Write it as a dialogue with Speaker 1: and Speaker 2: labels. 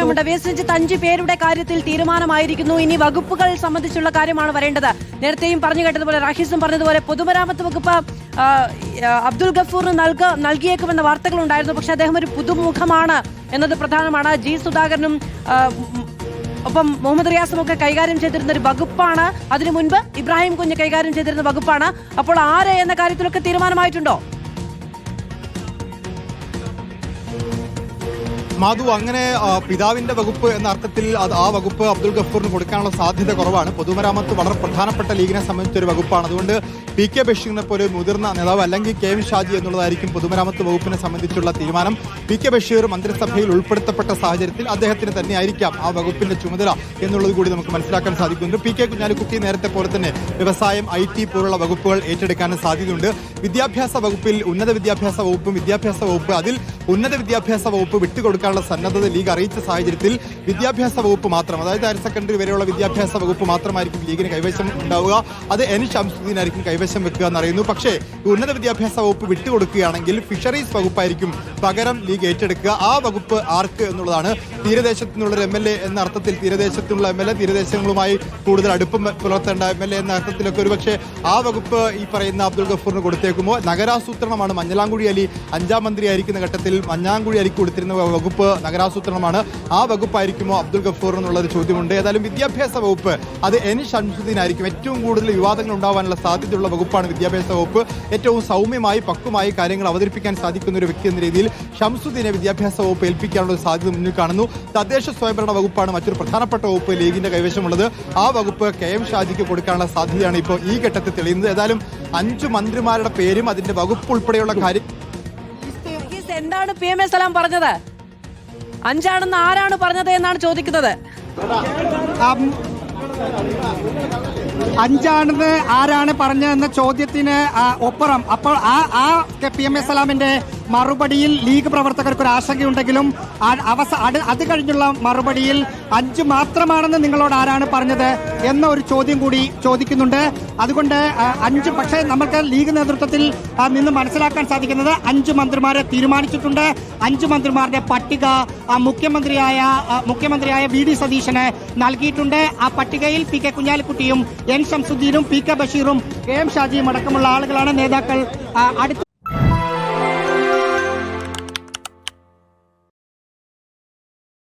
Speaker 1: സമയമുണ്ട്. V S Ranjith, 5 പേരുടെ കാര്യത്തിൽ തീരുമാനമായിരിക്കുന്നു. ഇനി വകുപ്പുകൾ സംബന്ധിച്ചുള്ള കാര്യമാണ് വരേണ്ടത്. നേരത്തെയും പറഞ്ഞു കേട്ടതുപോലെ, റാഹിസും പറഞ്ഞതുപോലെ, പൊതുമരാമത്ത് വകുപ്പ് അബ്ദുൽ ഗഫൂറിന് നൽകിയേക്കുമെന്ന വാർത്തകളുണ്ടായിരുന്നു. പക്ഷെ അദ്ദേഹം ഒരു പുതുമുഖമാണ് എന്നത് പ്രധാനമാണ്. ജി സുധാകരനും ഒപ്പം മുഹമ്മദ് റിയാസും ഒക്കെ കൈകാര്യം ചെയ്തിരുന്ന ഒരു വകുപ്പാണ്. അതിനു മുൻപ് ഇബ്രാഹിം കുഞ്ഞ് കൈകാര്യം ചെയ്തിരുന്ന വകുപ്പാണ്. അപ്പോൾ ആര് എന്ന കാര്യത്തിലൊക്കെ തീരുമാനമായിട്ടുണ്ടോ?
Speaker 2: മാധു, അങ്ങനെ പിതാവിന്റെ വകുപ്പ് എന്ന അർത്ഥത്തിൽ ആ വകുപ്പ് അബ്ദുൽ ഗഫൂറിന് കൊടുക്കാനുള്ള സാധ്യത കുറവാണ്. പൊതുമരാമത്ത് വളരെ പ്രധാനപ്പെട്ട ലീഗിനെ സംബന്ധിച്ച ഒരു വകുപ്പാണ്. അതുകൊണ്ട് പി കെ ബഷീറിനെ പോലെ മുതിർന്ന നേതാവ് അല്ലെങ്കിൽ കെ എം ഷാജി എന്നുള്ളതായിരിക്കും പൊതുമരാമത്ത് വകുപ്പിനെ സംബന്ധിച്ചുള്ള തീരുമാനം. പി കെ ബഷീർ മന്ത്രിസഭയിൽ ഉൾപ്പെടുത്തപ്പെട്ട സാഹചര്യത്തിൽ അദ്ദേഹത്തിന് തന്നെ ആയിരിക്കാം ആ വകുപ്പിന്റെ ചുമതല എന്നുള്ളത് കൂടി നമുക്ക് മനസ്സിലാക്കാൻ സാധിക്കുന്നുണ്ട്. പി കെ കുഞ്ഞാലിക്കുട്ടി നേരത്തെ പോലെ തന്നെ വ്യവസായം, IT പോലുള്ള വകുപ്പുകൾ ഏറ്റെടുക്കാനും സാധ്യതയുണ്ട്. വിദ്യാഭ്യാസ വകുപ്പിൽ ഉന്നത വിദ്യാഭ്യാസ വകുപ്പും വിദ്യാഭ്യാസ വകുപ്പ് അതിൽ ഉന്നത വിദ്യാഭ്യാസ വകുപ്പ് വിട്ടുകൊടുക്കാനുള്ള സന്നദ്ധത ലീഗ് അറിയിച്ച സാഹചര്യത്തിൽ വിദ്യാഭ്യാസ വകുപ്പ് മാത്രം, അതായത് ഹയർ സെക്കൻഡറി വരെയുള്ള വിദ്യാഭ്യാസ വകുപ്പ് മാത്രമായിരിക്കും ലീഗിന് കൈവശം ഉണ്ടാവുക. അത് N ഷംസുദ്ദീനായിരിക്കും കൈവശം വെക്കുക എന്നറിയുന്നു. പക്ഷേ ഉന്നത വിദ്യാഭ്യാസ വകുപ്പ് വിട്ടുകൊടുക്കുകയാണെങ്കിൽ ഫിഷറീസ് വകുപ്പായിരിക്കും പകരം ലീഗ് ഏറ്റെടുക്കുക. ആ വകുപ്പ് ആർക്ക് എന്നുള്ളതാണ്. തീരദേശത്തു നിന്നുള്ളൊരു MLA എന്ന അർത്ഥത്തിൽ, തീരദേശത്തുള്ള MLA, തീരദേശങ്ങളുമായി കൂടുതൽ അടുപ്പം പുലർത്തേണ്ട MLA എന്ന അർത്ഥത്തിലൊക്കെ ഒരുപക്ഷെ ആ വകുപ്പ് ഈ പറയുന്ന അബ്ദുൽ ഗഫൂറിന് കൊടുത്തേക്കുമോ? നഗരാസൂത്രണമാണ്. മഞ്ഞളാംകുഴി അലി 5ാം മന്ത്രിയായിരിക്കുന്ന ഘട്ടത്തിൽ മഞ്ഞാംകുഴി അലിക്ക് കൊടുത്തിരുന്ന വകുപ്പ് നഗരാസൂത്രണമാണ്. ആ വകുപ്പായിരിക്കുമോ അബ്ദുൽ ഗഫൂർ എന്നുള്ളൊരു ചോദ്യമുണ്ട്. ഏതായാലും വിദ്യാഭ്യാസ വകുപ്പ് അത് N ഷംസുദ്ദീനായിരിക്കും. ഏറ്റവും കൂടുതൽ വിവാദങ്ങൾ ഉണ്ടാവാനുള്ള സാധ്യതയുള്ള വകുപ്പാണ് വിദ്യാഭ്യാസ വകുപ്പ്. ഏറ്റവും സൗമ്യമായി പക്വമായി കാര്യങ്ങൾ അവതരിപ്പിക്കാൻ സാധിക്കുന്ന ഒരു വ്യക്തി എന്ന രീതിയിൽ ഷംസുദ്ദീനെ വിദ്യാഭ്യാസ വകുപ്പ് ഏൽപ്പിക്കാനുള്ള ഒരു സാധ്യത മുന്നിൽ കാണുന്നു. തദ്ദേശ സ്വയംഭരണ വകുപ്പാണ് മറ്റൊരു പ്രധാനപ്പെട്ട വകുപ്പ് ലീഗിന്റെ കൈവശമുള്ളത്. ആ വകുപ്പ് കെ എം ഷാജിക്ക് കൊടുക്കാനുള്ള സാധ്യതയാണ് ഇപ്പോൾ ഈ ഘട്ടത്തിൽ തെളിയുന്നത്. ഏതായാലും 5 മന്ത്രിമാരുടെ പേരും അതിന്റെ വകുപ്പ് ഉൾപ്പെടെയുള്ള കാര്യം.
Speaker 1: എന്താണ് PM സലാം പറഞ്ഞത്? 5 ആരാണ് പറഞ്ഞത് എന്നാണ് ചോദിക്കുന്നത്.
Speaker 3: 5 ആരാണ് പറഞ്ഞതെന്ന ചോദ്യത്തിന് ഒപ്പുറം അപ്പോൾ ആ PM സലാമിന്റെ മറുപടിയിൽ ലീഗ് പ്രവർത്തകർക്ക് ഒരു ആശങ്കയുണ്ടെങ്കിലും അത് കഴിഞ്ഞുള്ള മറുപടിയിൽ 5 മാത്രമാണെന്ന് നിങ്ങളോട് ആരാണ് പറഞ്ഞത് എന്ന ഒരു ചോദ്യം കൂടി ചോദിക്കുന്നുണ്ട്. അതുകൊണ്ട് 5, പക്ഷേ നമുക്ക് ലീഗ് നേതൃത്വത്തിൽ നിന്ന് മനസ്സിലാക്കാൻ സാധിക്കുന്നത് 5 മന്ത്രിമാരെ തീരുമാനിച്ചിട്ടുണ്ട്. 5 മന്ത്രിമാരുടെ പട്ടിക മുഖ്യമന്ത്രിയായ VD സതീശന് നൽകിയിട്ടുണ്ട്. ആ പട്ടികയിൽ പി കെ കുഞ്ഞാലിക്കുട്ടിയും N ഷംസുദ്ദീനും പി കെ ബഷീറും കെ എം ഷാജിയും അടക്കമുള്ള ആളുകളാണ് നേതാക്കൾ. അടുത്ത